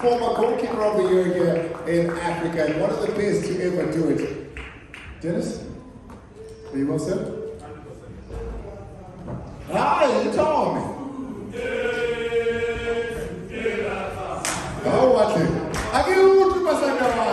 former goalkeeper of the year here in Africa and one of the best to ever do it. Dennis? Are you well, sir? 100%. Ah, you told me. Oh, what's it? I get a little too much on that one.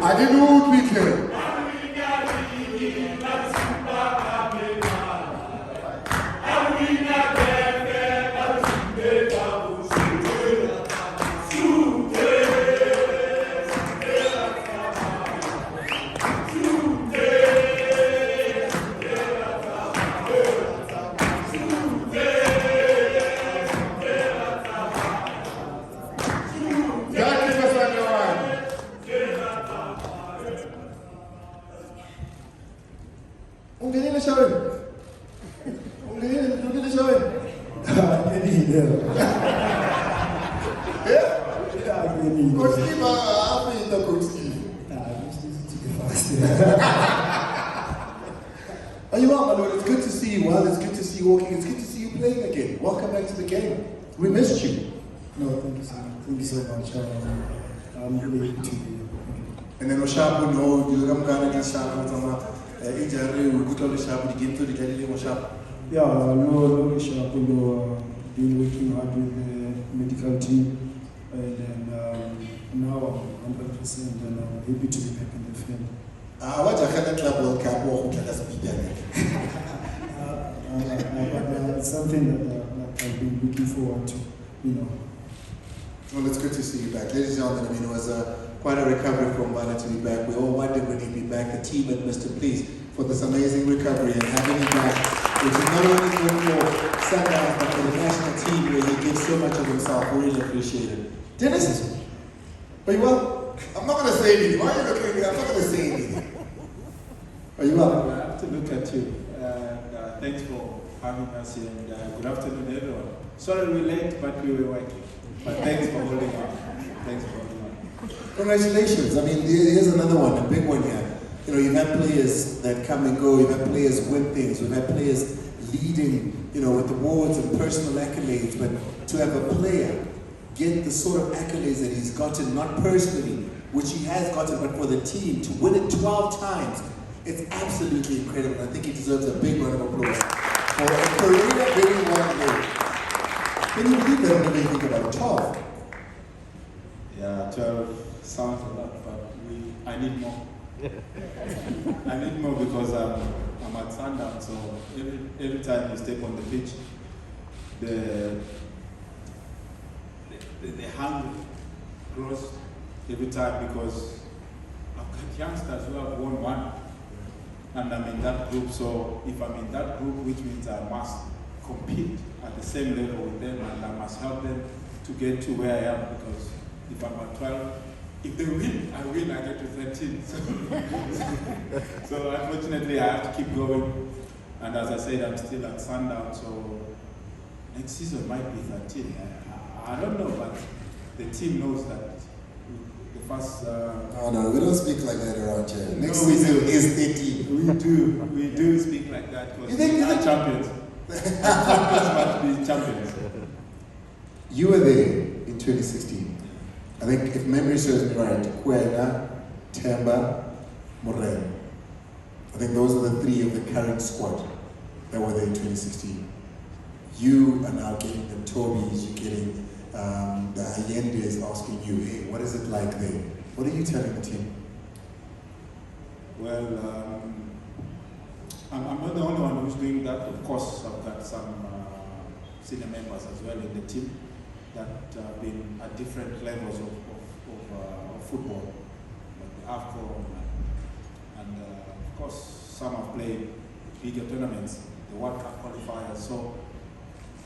I didn't know what we can. Are you up, my lord? It's good to see you. Well, it's good to see you walking. It's good to see you playing again. Welcome back to the game. We missed you. No, thank you so much. Thank you so much. I'm really happy to be here. And then Oshapu, no, you come down and Shapu, Ijari, we put all the Shapu, the game to the Galileo Oshapu. Yeah, no Shapu, been working hard with the medical team, and then now I'm 100% and I'm happy to be back in the field. What's a Canada Club World Cup walk with us be there? It's something that I've been looking forward to, you know. Well, it's good to see you back. Ladies and gentlemen, I mean, it was quite a recovery from Mvala to be back. We all wondered when he'd be back. The team had missed him, please, for this amazing recovery and having him back, which is not only good for Sundowns, but for the national team where he gives so much of himself. We really appreciate it. Dennis, are you well? I'm not going to say anything. Why are you looking at me? I'm not going to say anything. Are you well? I have to look at you. Thanks for having us here, and good afternoon, everyone. Sorry we're late, but we were working. But thanks for holding on. Thanks for holding on. Congratulations. I mean, here's another one, a big one here. You know, you've had players that come and go. You've had players win things. You've had players leading, you know, with awards and personal accolades. But to have a player get the sort of accolades that he's gotten, not personally, which he has gotten, but for the team, to win it 12 times, it's absolutely incredible. I think he deserves a big round of applause for a career very well lived. Can you believe that whenever you think about it? 12? Yeah, 12 sounds a lot, but I need more. I need more because I'm at Sundowns, so every time you step on the pitch, the hunger grows every time because I've got youngsters who have won one. And I'm in that group, so if I'm in that group, which means I must compete at the same level with them, and I must help them to get to where I am, because if I'm at 12, if they win, I get to 13. So unfortunately, I have to keep going. And as I said, I'm still at Sundowns, so next season might be 13. I don't know, but the team knows that. Oh no, we don't speak like that around here. Next no, season is 13. We do speak like that because we are champions. Champions must be champions. You were there in 2016. I think if memory serves me right, Kwena, Temba, Moreno. I think those are the three of the current squad that were there in 2016. You are now getting the Mothobi's, you're getting the Allende's asking you, hey, what is it like there? What are you telling the team? Well, I'm not the only one who's doing that. Of course, I've got some senior members as well in the team that have been at different levels of football, like the AFCON, and of course, some have played bigger tournaments, the World Cup qualifiers. So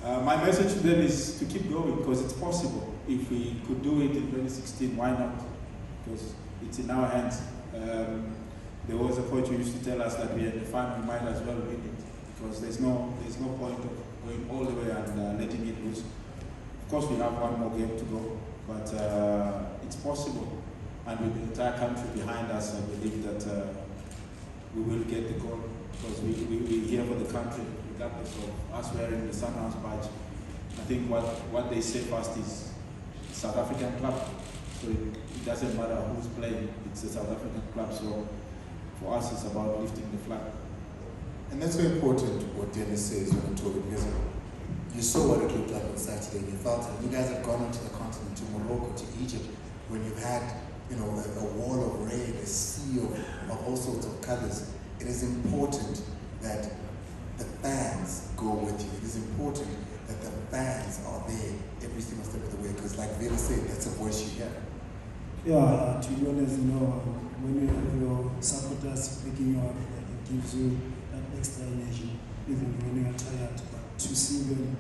my message to them is to keep going because it's possible. If we could do it in 2016, why not? Because it's in our hands. There was a coach who used to tell us that we had the final, we might as well win it because there's no point of going all the way and letting it lose. Of Of course, we have one more game to go, but it's possible. And with the entire country behind us, I believe that we will get the goal, because we're here for the country, regardless of us wearing the Sundowns badge. I think what they say first is South African club, so it doesn't matter who's playing, it's a South African club, so for us it's about lifting the flag. And that's very important what Dennis says when I'm talking, because you saw what it looked like on Saturday, and you felt it. You guys have gone onto the continent, to Morocco, to Egypt, when you've had a wall of red, a sea of all sorts of colors. It is important that the fans go with you. It is important that the fans are there every single step of the way, because like Vila said, that's a voice you hear. Yeah, to be honest, when you have your supporters picking you up, it gives you that extra energy, even when you are tired. But to see them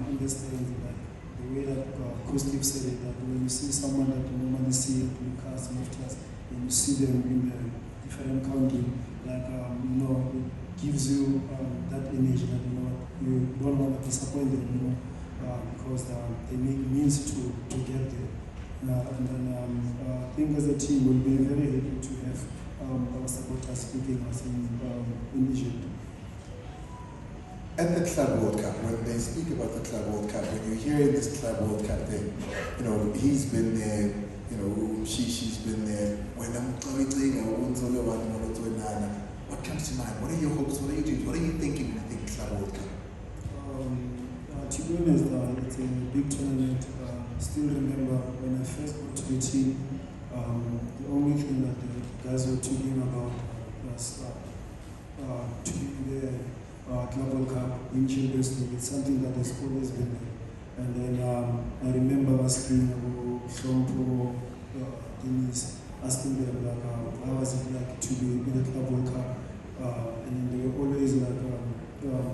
in the stands, like the way that Steve said it, that when you see someone that you normally see at Lucas and Maftas, and you see them in a different country, like it gives you that energy that you don't want to disappoint them, because they make means to get there. And then I think as a team we'll be very happy to have our supporters speaking us in Egypt. At the Club World Cup, when they speak about the Club World Cup, when you hear this Club World Cup thing, he's been there, she's been there. When I'm going what comes to mind? What are your hopes? What are you doing? What are you thinking when you think Club World Cup? To be honest, it's a big tournament. Still remember when I first got to the team, the only thing that the guys were talking about was to be the Club World Cup in Champions League. It's something that has always been there. And then I remember asking from Dennis, asking them like, how was it like to be in the Club World Cup? And they were always like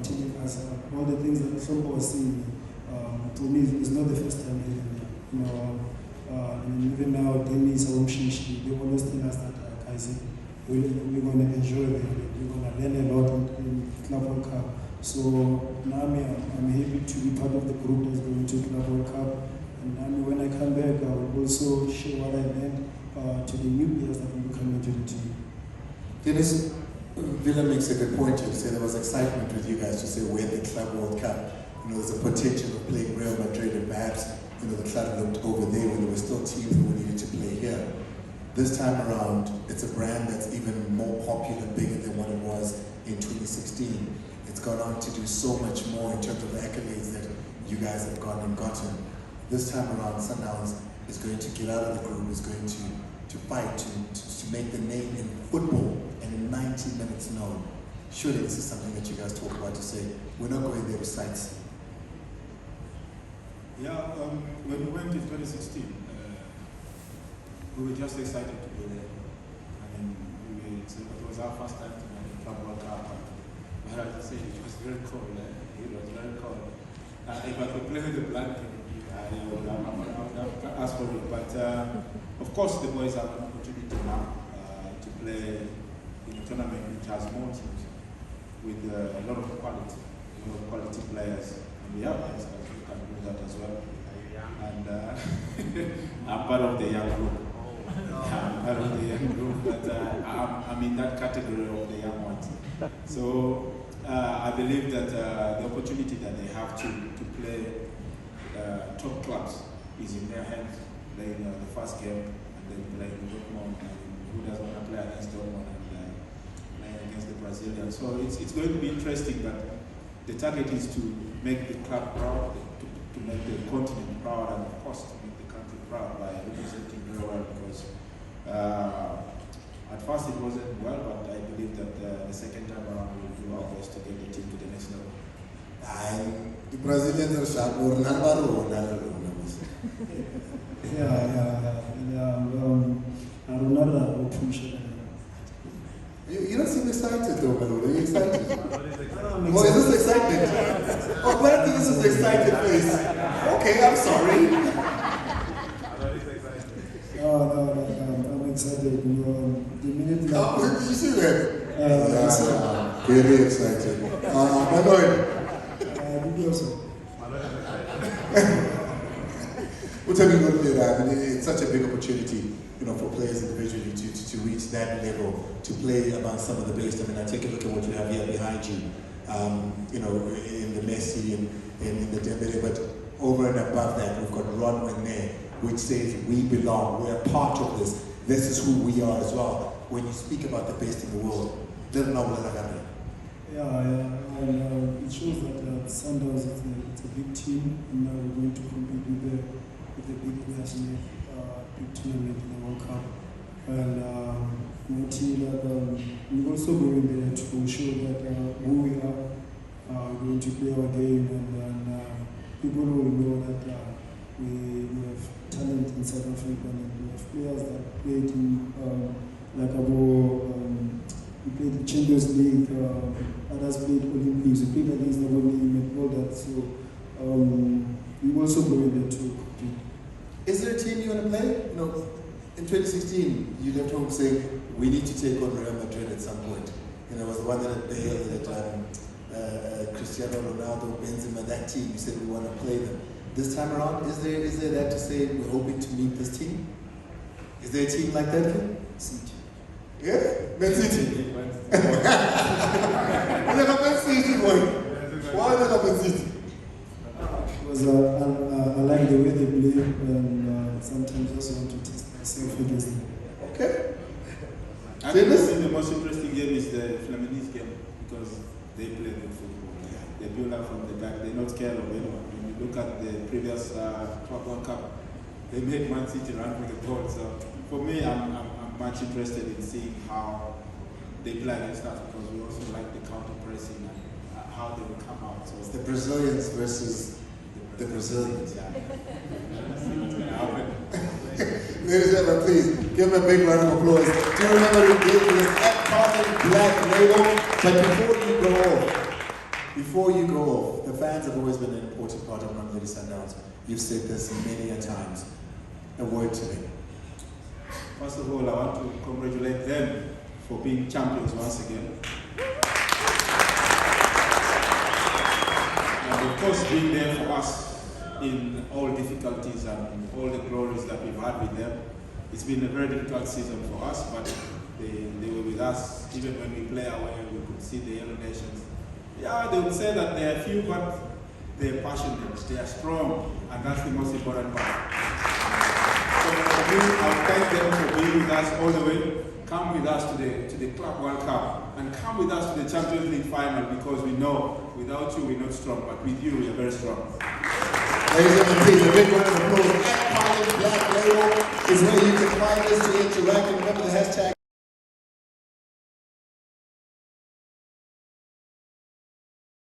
telling us all the things that Trump was saying. To me, it's not the first time hearing it. And even now, Dennis or Mshishi, they always tell us that, guys, we're going to enjoy it. We're going to learn a lot in Club World Cup. So now I'm happy to be part of the group that's going to Club World Cup. And now when I come back, I will also share what I learned to the new players that will be coming to the team. Dennis, Villa makes a good point here to say there was excitement with you guys to say we're the Club World Cup. There's a potential of playing Real Madrid, and perhaps the club looked over there when there were still teams that we needed to play here. This time around, it's a brand that's even more popular, bigger than what it was in 2016. It's gone on to do so much more in terms of the accolades that you guys have gone and gotten. This time around, Sundowns is going to get out of the group, is going to fight to make the name in football and in 90 minutes known. Surely this is something that you guys talk about to say, we're not going there with sights. Yeah, when we went in 2016, we were just excited to be there. It was our first time to make the Club World Cup. But as I said, it was very cold. It was very cold. If I could play with the blanket, I would have asked for it. But of course, the boys have an opportunity now to play in a tournament which has more teams with a lot of quality players. And we have players that can do that as well. And I'm part of the young group. I'm part of the young group, but I'm in that category of the young ones. So I believe that the opportunity that they have to play top clubs is in their hands. Playing the first game and then playing Dortmund, and who doesn't want to play against Dortmund and playing against the Brazilians. So it's going to be interesting, but the target is to make the club proud, to make the continent proud, and of course to make the country proud by representing very well, because at first it wasn't well, but I believe that the second time around we'll do our best to get the team to the next level. The Brazilians are sharp, or You don't seem excited though, Mamelodi. Are you excited? Oh, is this excitement? Oh, glad this is excited face. Okay, I'm sorry. I'm excited. The minute oh, did you see that? Very excited. Mamelodi. Also. We'll tell you what I mean, it's such a big opportunity, you know, for players individually to reach that level, to play among some of the best. I mean, I take a look at what you have here behind you, you know, in the Messi and in the Dembele, but over and above that, we've got Ron Wene, which says we belong, we're part of this. This is who we are as well. When you speak about the best in the world, little novel like that. Yeah, and it shows that Sundowns it's a big team, and now we're going to compete with the big players in the big tournament in the World Cup. And we're also going there to show that who we are. We're going to play our game, and people will know that we have talent in South Africa, and we have players that played in we played the Champions League, others played Olympics, we played against the Mothobi and all that, so we also go in there to compete. Is there a team you want to play? You know, in 2016, you left home saying, we need to take on Real Madrid at some point. You know, it was the one that had Bale, that Cristiano Ronaldo, Benzema, that team, you said we want to play them. This time around, is there that to say we're hoping to meet this team? Is there a team like that here? City. Yeah? Man City. Man City, boy. Why not Man City? Because I like the way they play, and sometimes I also want to test myself against them. Okay. I think the most interesting game is the Fluminense game, because they play good football. They build up from the back. They're not scared of anyone. When you look at the previous Club World Cup, they made Man City run with the ball. So for me, I'm much interested in seeing how they play against us, because we also like the counter pressing and how they will come out. So it's the Brazilians versus the Brazilians. Yeah. Ladies and gentlemen, please give them a big round of applause. Do you remember the game was at Carmen Black Label? But before you go off, the fans have always been an important part of Mamelodi Sundowns. You've said this many a times. A word to them. First of all, I want to congratulate them for being champions once again. And of course, being there for us in all difficulties and all the glories that we've had with them. It's been a very difficult season for us, but they were with us. Even when we play away, we could see the Yellow Nations. Yeah, they would say that they are few, but they're passionate, they are strong, and that's the most important part. So for me, I'll thank them for being with us all the way. Come with us to the Club World Cup, and come with us to the Champions League final, because we know without you we're not strong, but with you we are very strong. Ladies and gentlemen, please, a big round of applause. At Carmen Black Label is where you can find us to interact, and remember the hashtag.